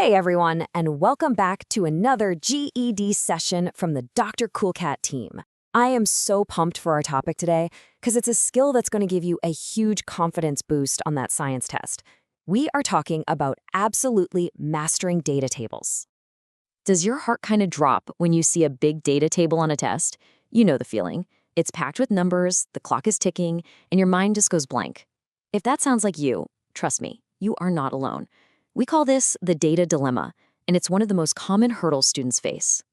Hey everyone, and welcome back to another GED session from the Dr. Cool Cat team. I am so pumped for our topic today because it's a skill that's going to give you a huge confidence boost on that science test. We are talking about absolutely mastering data tables. Does your heart kind of drop when you see a big data table on a test? You know the feeling. It's packed with numbers, the clock is ticking, and your mind just goes blank. If that sounds like you, trust me, you are not alone. We call this the data dilemma, and it's one of the most common hurdles students face.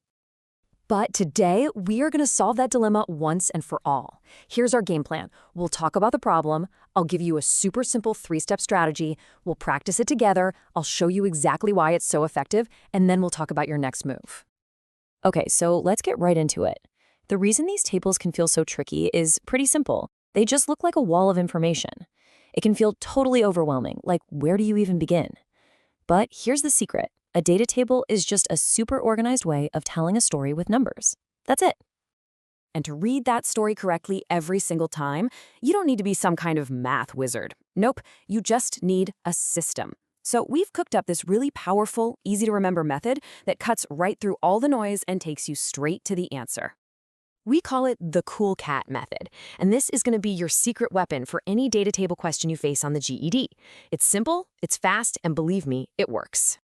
But today, we are going to solve that dilemma once and for all. Here's our game plan. We'll talk about the problem. I'll give you a super simple 3-step strategy. We'll practice it together. I'll show you exactly why it's so effective, and then we'll talk about your next move. Okay, so let's get right into it. The reason these tables can feel so tricky is pretty simple. They just look like a wall of information. It can feel totally overwhelming, like where do you even begin? But here's the secret. A data table is just a super organized way of telling a story with numbers. That's it. And to read that story correctly every single time, you don't need to be some kind of math wizard. Nope, you just need a system. So we've cooked up this really powerful, easy-to-remember method that cuts right through all the noise and takes you straight to the answer. We call it the Cool Cat method, and this is going to be your secret weapon for any data table question you face on the GED. It's simple, it's fast, and believe me, it works.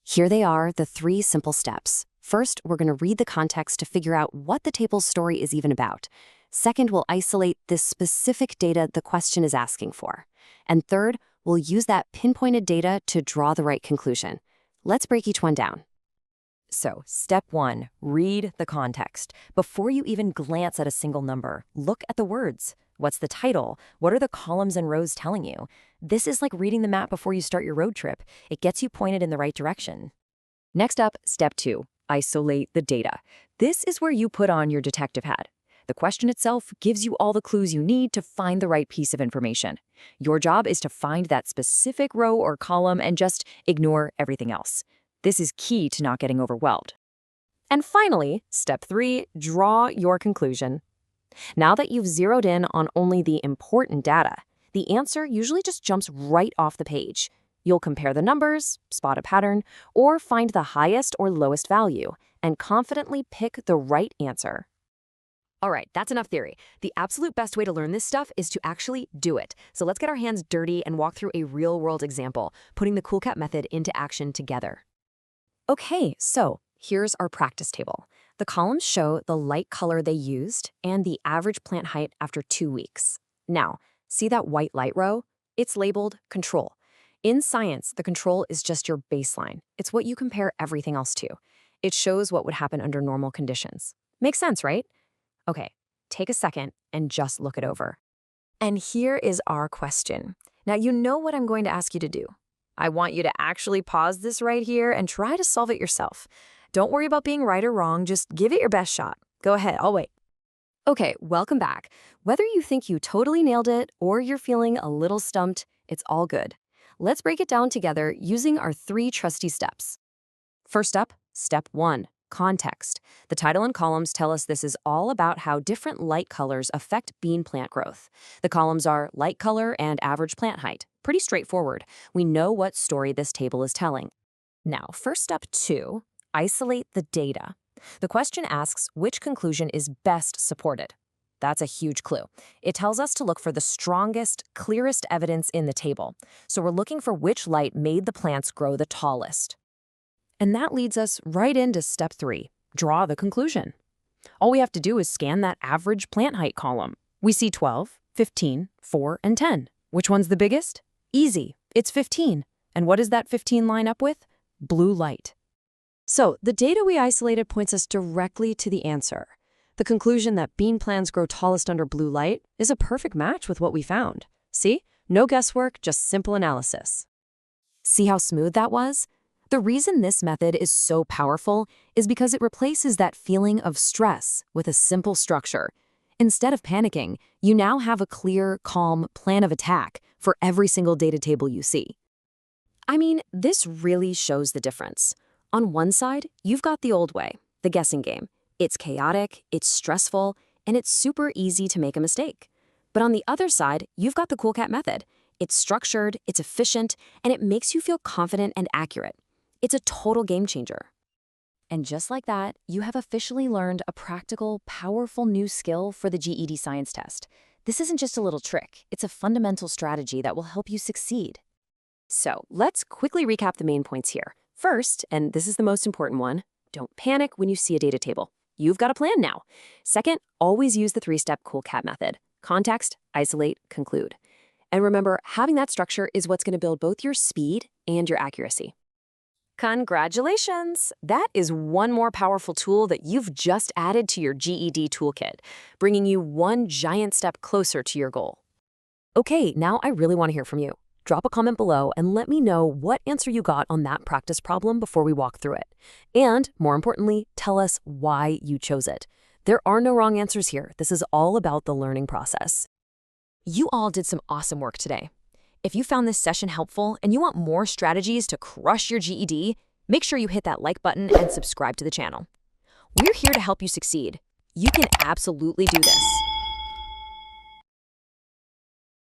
Here they are, the 3 simple steps. First, we're going to read the context to figure out what the table's story is even about. Second, we'll isolate the specific data the question is asking for. And third, we'll use that pinpointed data to draw the right conclusion. Let's break each one down. So, step 1, read the context. Before you even glance at a single number, look at the words. What's the title? What are the columns and rows telling you? This is like reading the map before you start your road trip. It gets you pointed in the right direction. Next up, step 2, isolate the data. This is where you put on your detective hat. The question itself gives you all the clues you need to find the right piece of information. Your job is to find that specific row or column and just ignore everything else. This is key to not getting overwhelmed. And finally, step 3, draw your conclusion. Now that you've zeroed in on only the important data, the answer usually just jumps right off the page. You'll compare the numbers, spot a pattern, or find the highest or lowest value, and confidently pick the right answer. All right, that's enough theory. The absolute best way to learn this stuff is to actually do it. So let's get our hands dirty and walk through a real-world example, putting the Cool Cat method into action together. Okay, so here's our practice table. The columns show the light color they used and the average plant height after 2 weeks. Now, see that white light row? It's labeled control. In science, the control is just your baseline. It's what you compare everything else to. It shows what would happen under normal conditions. Makes sense, right? Okay, take a second and just look it over. And here is our question. Now, you know what I'm going to ask you to do. I want you to actually pause this right here and try to solve it yourself. Don't worry about being right or wrong, just give it your best shot. Go ahead, I'll wait. Okay, welcome back. Whether you think you totally nailed it or you're feeling a little stumped, it's all good. Let's break it down together using our 3 trusty steps. First up, step 1, context. The title and columns tell us this is all about how different light colors affect bean plant growth. The columns are light color and average plant height. Pretty straightforward. We know what story this table is telling. Now, for step 2, isolate the data. The question asks which conclusion is best supported. That's a huge clue. It tells us to look for the strongest, clearest evidence in the table. So we're looking for which light made the plants grow the tallest. And that leads us right into step 3, draw the conclusion. All we have to do is scan that average plant height column. We see 12, 15, 4, and 10. Which one's the biggest? Easy, it's 15. And what does that 15 line up with? Blue light. So the data we isolated points us directly to the answer. The conclusion that bean plants grow tallest under blue light is a perfect match with what we found. See? No guesswork, just simple analysis. See how smooth that was? The reason this method is so powerful is because it replaces that feeling of stress with a simple structure. Instead of panicking, you now have a clear, calm plan of attack for every single data table you see. I mean, this really shows the difference. On one side, you've got the old way, the guessing game. It's chaotic, it's stressful, and it's super easy to make a mistake. But on the other side, you've got the Cool Cat method. It's structured, it's efficient, and it makes you feel confident and accurate. It's a total game changer. And just like that, you have officially learned a practical, powerful new skill for the GED Science test. This isn't just a little trick, it's a fundamental strategy that will help you succeed. So let's quickly recap the main points here. First, and this is the most important one, don't panic when you see a data table. You've got a plan now. Second, always use the three-step CoolCat method. Context, isolate, conclude. And remember, having that structure is what's going to build both your speed and your accuracy. Congratulations! That is one more powerful tool that you've just added to your GED toolkit, bringing you one giant step closer to your goal. Okay, now I really want to hear from you. Drop a comment below and let me know what answer you got on that practice problem before we walk through it. And, more importantly, tell us why you chose it. There are no wrong answers here. This is all about the learning process. You all did some awesome work today. If you found this session helpful and you want more strategies to crush your GED, make sure you hit that like button and subscribe to the channel. We're here to help you succeed. You can absolutely do this.